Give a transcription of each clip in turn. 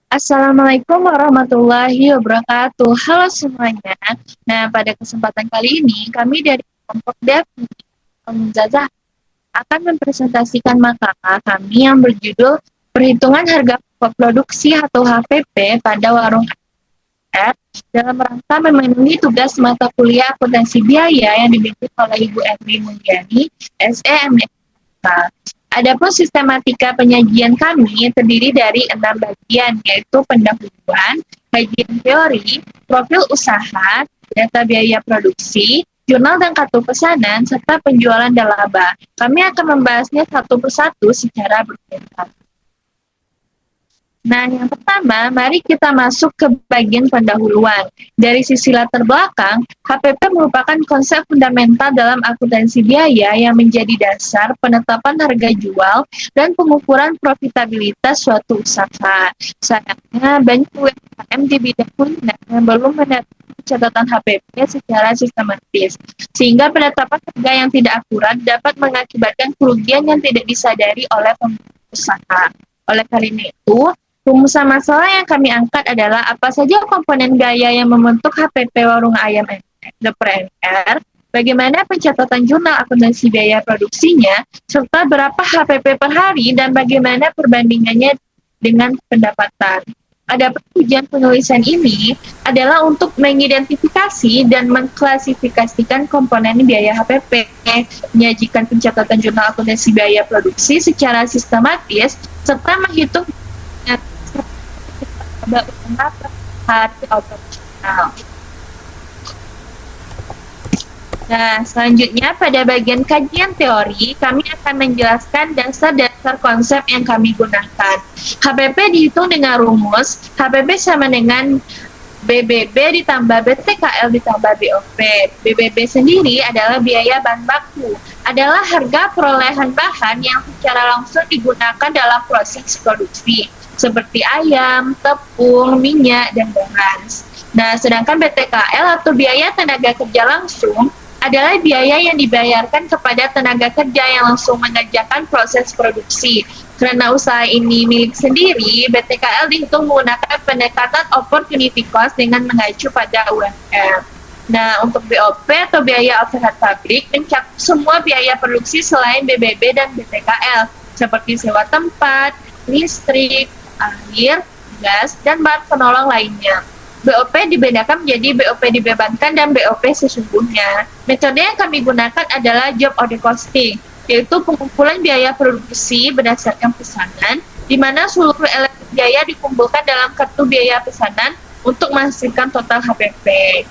Assalamualaikum warahmatullahi wabarakatuh. Halo semuanya. Nah, pada kesempatan kali ini kami dari kelompok Dev Zazah akan mempresentasikan makalah kami yang berjudul Perhitungan Harga Pokok Produksi atau HPP pada Warung R dalam rangka memenuhi tugas mata kuliah akuntansi biaya yang dibimbing oleh Ibu Erni Mulyani, SEMDK. Adapun sistematika penyajian kami terdiri dari 6 bagian, yaitu pendahuluan, kajian teori, profil usaha, data biaya produksi, jurnal dan kartu pesanan, serta penjualan dan laba. Kami akan membahasnya satu persatu secara berbeda. Nah, yang pertama, mari kita masuk ke bagian pendahuluan. Dari sisi latar belakang, HPP merupakan konsep fundamental dalam akuntansi biaya yang menjadi dasar penetapan harga jual dan pengukuran profitabilitas suatu usaha. Sayangnya, banyak UMKM di bidang kuliner yang belum menerapkan catatan HPP secara sistematis, sehingga penetapan harga yang tidak akurat dapat mengakibatkan kerugian yang tidak disadari oleh pemilik usaha. Oleh karena itu, rumusan masalah yang kami angkat adalah apa saja komponen biaya yang membentuk HPP Warung Ayam Dapur NR, bagaimana pencatatan jurnal akuntansi biaya produksinya, serta berapa HPP per hari dan bagaimana perbandingannya dengan pendapatan. Ada tujuan penulisan ini adalah untuk mengidentifikasi dan mengklasifikasikan komponen biaya HPP, menyajikan pencatatan jurnal akuntansi biaya produksi secara sistematis, serta menghitung hari operasional. Nah, selanjutnya pada bagian kajian teori, kami akan menjelaskan dasar-dasar konsep yang kami gunakan. HPP dihitung dengan rumus, HPP sama dengan BBB ditambah BTKL ditambah BOP. BBB sendiri adalah biaya bahan baku, adalah harga perolehan bahan yang secara langsung digunakan dalam proses produksi, seperti ayam, tepung, minyak, dan beras. Nah, sedangkan BTKL atau biaya tenaga kerja langsung adalah biaya yang dibayarkan kepada tenaga kerja yang langsung mengerjakan proses produksi. Karena usaha ini milik sendiri, BTKL dihitung menggunakan pendekatan opportunity cost dengan mengacu pada UMR. Nah, untuk BOP atau biaya overhead pabrik mencakup semua biaya produksi selain BBB dan BTKL, seperti sewa tempat, listrik, air, gas, dan bahan penolong lainnya. BOP dibedakan menjadi BOP dibebankan dan BOP sesungguhnya. Metode yang kami gunakan adalah job order costing, yaitu pengumpulan biaya produksi berdasarkan pesanan, di mana seluruh elemen biaya dikumpulkan dalam kartu biaya pesanan untuk menghasilkan total HPP.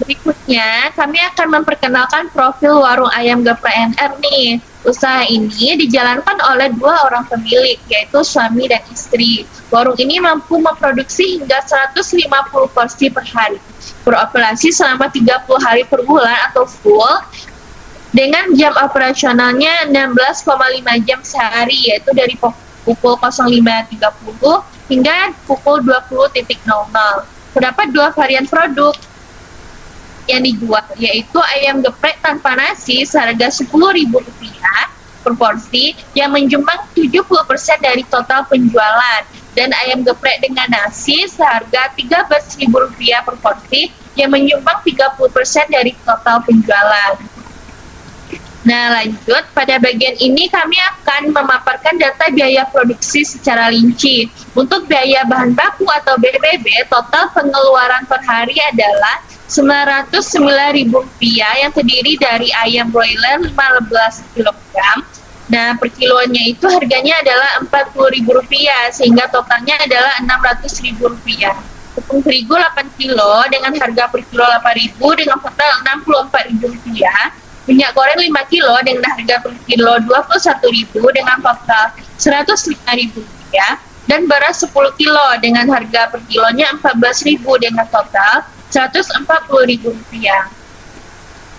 Berikutnya, kami akan memperkenalkan profil Warung Ayam Geprek NR nih. Usaha ini dijalankan oleh dua orang pemilik, yaitu suami dan istri. Warung ini mampu memproduksi hingga 150 porsi per hari, beroperasi selama 30 hari per bulan atau full, dengan jam operasionalnya 16,5 jam sehari, yaitu dari pukul 05.30 hingga pukul 20.00. Terdapat dua varian produk yang dijual, yaitu ayam geprek tanpa nasi seharga Rp10.000 per porsi yang menyumbang 70% dari total penjualan, dan ayam geprek dengan nasi seharga Rp13.000 per porsi yang menyumbang 30% dari total penjualan. Nah, lanjut, pada bagian ini kami akan memaparkan data biaya produksi secara rinci. Untuk biaya bahan baku atau BBB, total pengeluaran per hari adalah Rp909.000 yang terdiri dari ayam broiler 15 kg. Nah, per kilonya itu harganya adalah Rp40.000, sehingga totalnya adalah Rp600.000. Tepung terigu 8 kilo dengan harga per kilo Rp8.000 dengan total Rp64.000. Minyak goreng 5 kilo dengan harga per kilo Rp21.000 dengan total Rp105.000. Dan beras 10 kilo dengan harga per kilonya Rp14.000 dengan total Rp140.000.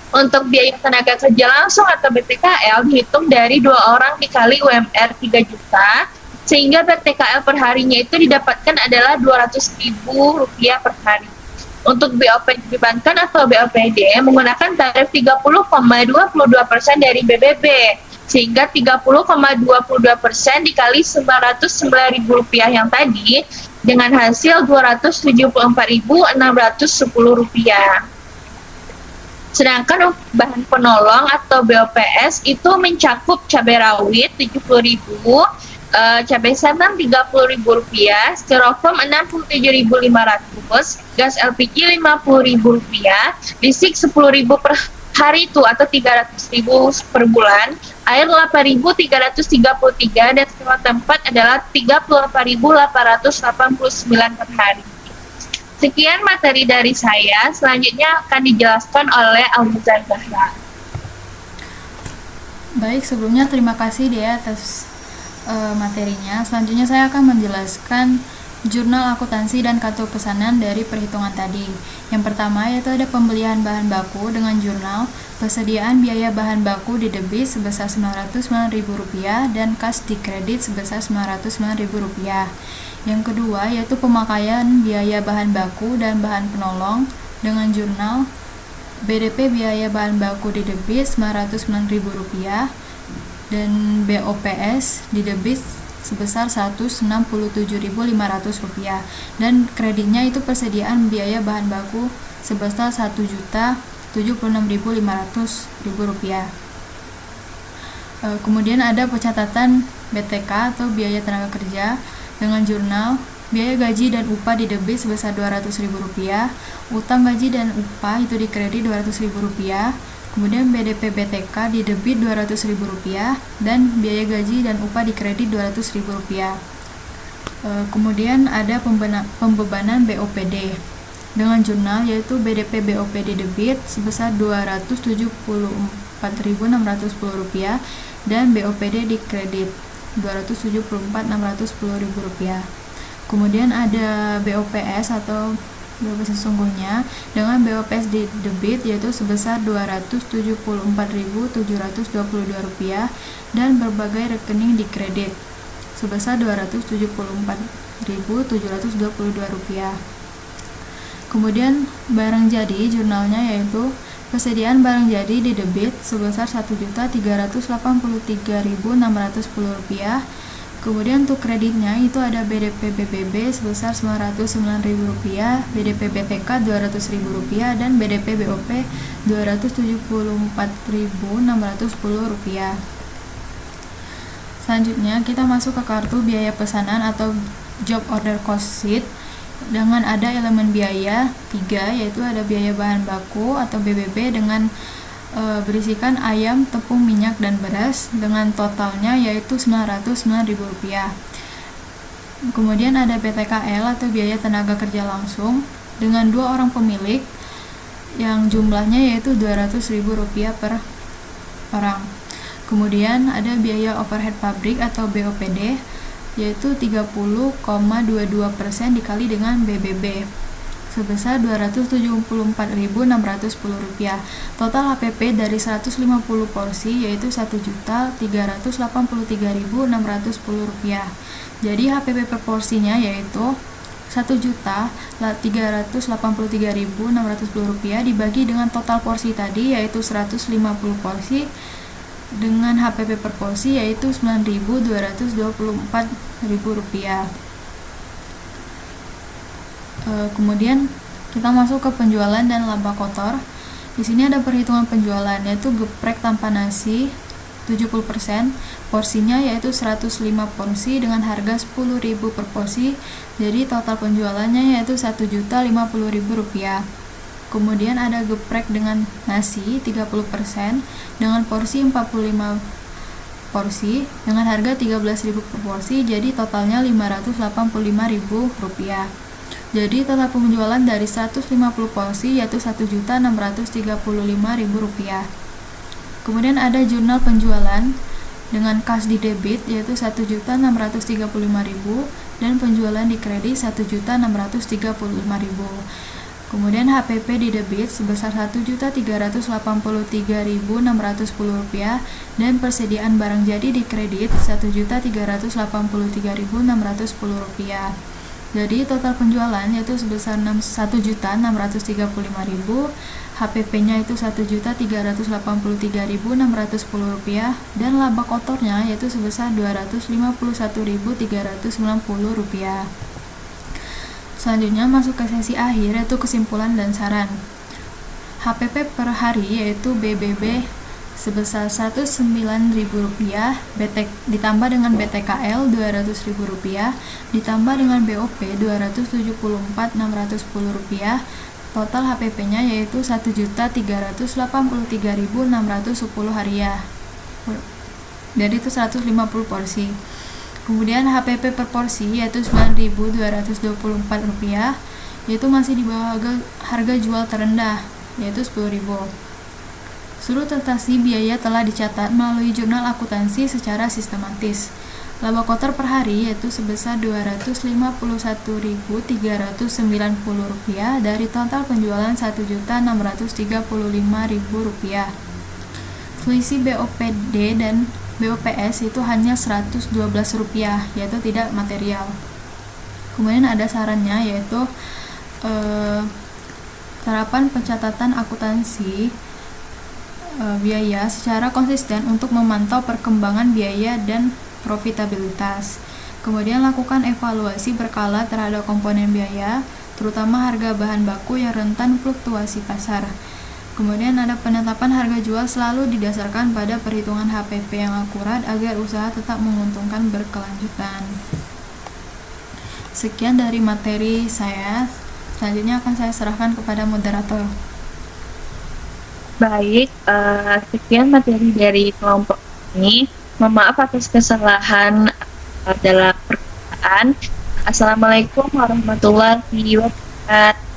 Untuk biaya tenaga kerja langsung atau BTKL dihitung dari 2 orang dikali UMR 3 juta, sehingga BTKL per harinya itu didapatkan adalah Rp200.000 per hari. Untuk BOP dibebankan atau BOPD menggunakan tarif 30,22% dari BBB, sehingga 30,22% dikali Rp909.000 yang tadi dengan hasil Rp274.610. Sedangkan bahan penolong atau BOPS itu mencakup cabai rawit Rp70.000, cabai salam Rp30.000, styrofoam Rp67.500, gas LPG Rp50.000, listrik Rp10.000 per hari itu atau Rp300.000 per bulan, air Rp8.333 dan sewa tempat adalah Rp34.889 per hari. Sekian materi dari saya, selanjutnya akan dijelaskan oleh Almuzan Zahra. Baik, sebelumnya terima kasih Dea atas materinya. Selanjutnya saya akan menjelaskan jurnal akuntansi dan kartu pesanan dari perhitungan tadi. Yang pertama yaitu ada pembelian bahan baku dengan jurnal, persediaan biaya bahan baku di debit sebesar Rp909.000 dan kas di kredit sebesar Rp909.000. Yang kedua yaitu pemakaian biaya bahan baku dan bahan penolong dengan jurnal, BDP biaya bahan baku di debit Rp909.000 dan BOPS di debit sebesar Rp167.500 dan kreditnya itu persediaan biaya bahan baku sebesar Rp1.076.500. Kemudian ada pencatatan BTK atau biaya tenaga kerja dengan jurnal, biaya gaji dan upah di debit sebesar Rp200.000, utang gaji dan upah itu di kredit Rp200.000, kemudian BDP BTK di debit Rp200.000 dan biaya gaji dan upah di kredit Rp200.000. Kemudian ada pembebanan BOPD dengan jurnal yaitu BDP BOPD debit sebesar Rp274.610 dan BOPD di kredit Rp274.610. Kemudian ada BOPS atau BOPS sesungguhnya dengan BOPS di debit yaitu sebesar Rp274.722 dan berbagai rekening di kredit sebesar Rp274.722. Kemudian barang jadi jurnalnya yaitu persediaan barang jadi di debit sebesar Rp1.383.610. Kemudian untuk kreditnya itu ada BDP BBB sebesar Rp909.000, BDP BTK Rp200.000 dan BDP BOP Rp274.610. Selanjutnya kita masuk ke kartu biaya pesanan atau job order cost sheet dengan ada elemen biaya 3 yaitu ada biaya bahan baku atau BBB dengan berisikan ayam, tepung, minyak, dan beras dengan totalnya yaitu Rp909.000. Kemudian ada BTKL atau biaya tenaga kerja langsung dengan 2 orang pemilik yang jumlahnya yaitu Rp200.000 per orang. Kemudian ada biaya overhead pabrik atau BOPD yaitu 30,22% dikali dengan BBB sebesar Rp274.610. Total HPP dari 150 porsi yaitu Rp1.383.610. Jadi HPP per porsinya yaitu Rp1.383.610 dibagi dengan total porsi tadi yaitu 150 porsi dengan HPP per porsi yaitu Rp9.224.000. Kemudian kita masuk ke penjualan dan laba kotor. Di sini ada perhitungan penjualan yaitu geprek tanpa nasi 70%, porsinya yaitu 105 porsi dengan harga Rp10.000 per porsi. Jadi total penjualannya yaitu Rp1.050.000. Kemudian ada geprek dengan nasi 30% dengan porsi 45 porsi dengan harga Rp13.000 per porsi. Jadi totalnya Rp585.000. Jadi total penjualan dari 150 porsi yaitu Rp1.635.000. Kemudian ada jurnal penjualan dengan kas di debit yaitu Rp1.635.000 dan penjualan di kredit Rp1.635.000. Kemudian HPP di debit sebesar Rp1.383.610 dan persediaan barang jadi di kredit Rp1.383.610. Jadi total penjualan yaitu sebesar 1.635.000, HPP-nya itu Rp1.383.610 dan laba kotornya yaitu sebesar Rp251.390. Selanjutnya masuk ke sesi akhir yaitu kesimpulan dan saran. HPP per hari yaitu BBB sebesar Rp109.000, ditambah dengan BTKL Rp200.000, ditambah dengan BOP Rp274.610, total HPP-nya yaitu Rp1.383.610 hariah. Jadi itu 150 porsi. Kemudian HPP per porsi yaitu Rp9.224, yaitu masih di bawah harga jual terendah yaitu Rp10.000. Seluruh transaksi biaya telah dicatat melalui jurnal akuntansi secara sistematis. Laba kotor per hari yaitu sebesar Rp251.390 dari total penjualan Rp1.635.000. Selisih BOPD dan BOPS itu hanya Rp112, yaitu tidak material. Kemudian ada sarannya yaitu terapan pencatatan akuntansi biaya secara konsisten untuk memantau perkembangan biaya dan profitabilitas. Kemudian lakukan evaluasi berkala terhadap komponen biaya, terutama harga bahan baku yang rentan fluktuasi pasar. Kemudian ada penetapan harga jual selalu didasarkan pada perhitungan HPP yang akurat agar usaha tetap menguntungkan berkelanjutan. Sekian dari materi saya. Selanjutnya akan saya serahkan kepada moderator. Baik, sekian materi dari kelompok ini. Mohon maaf atas kesalahan dalam perkataan. Assalamualaikum warahmatullahi wabarakatuh.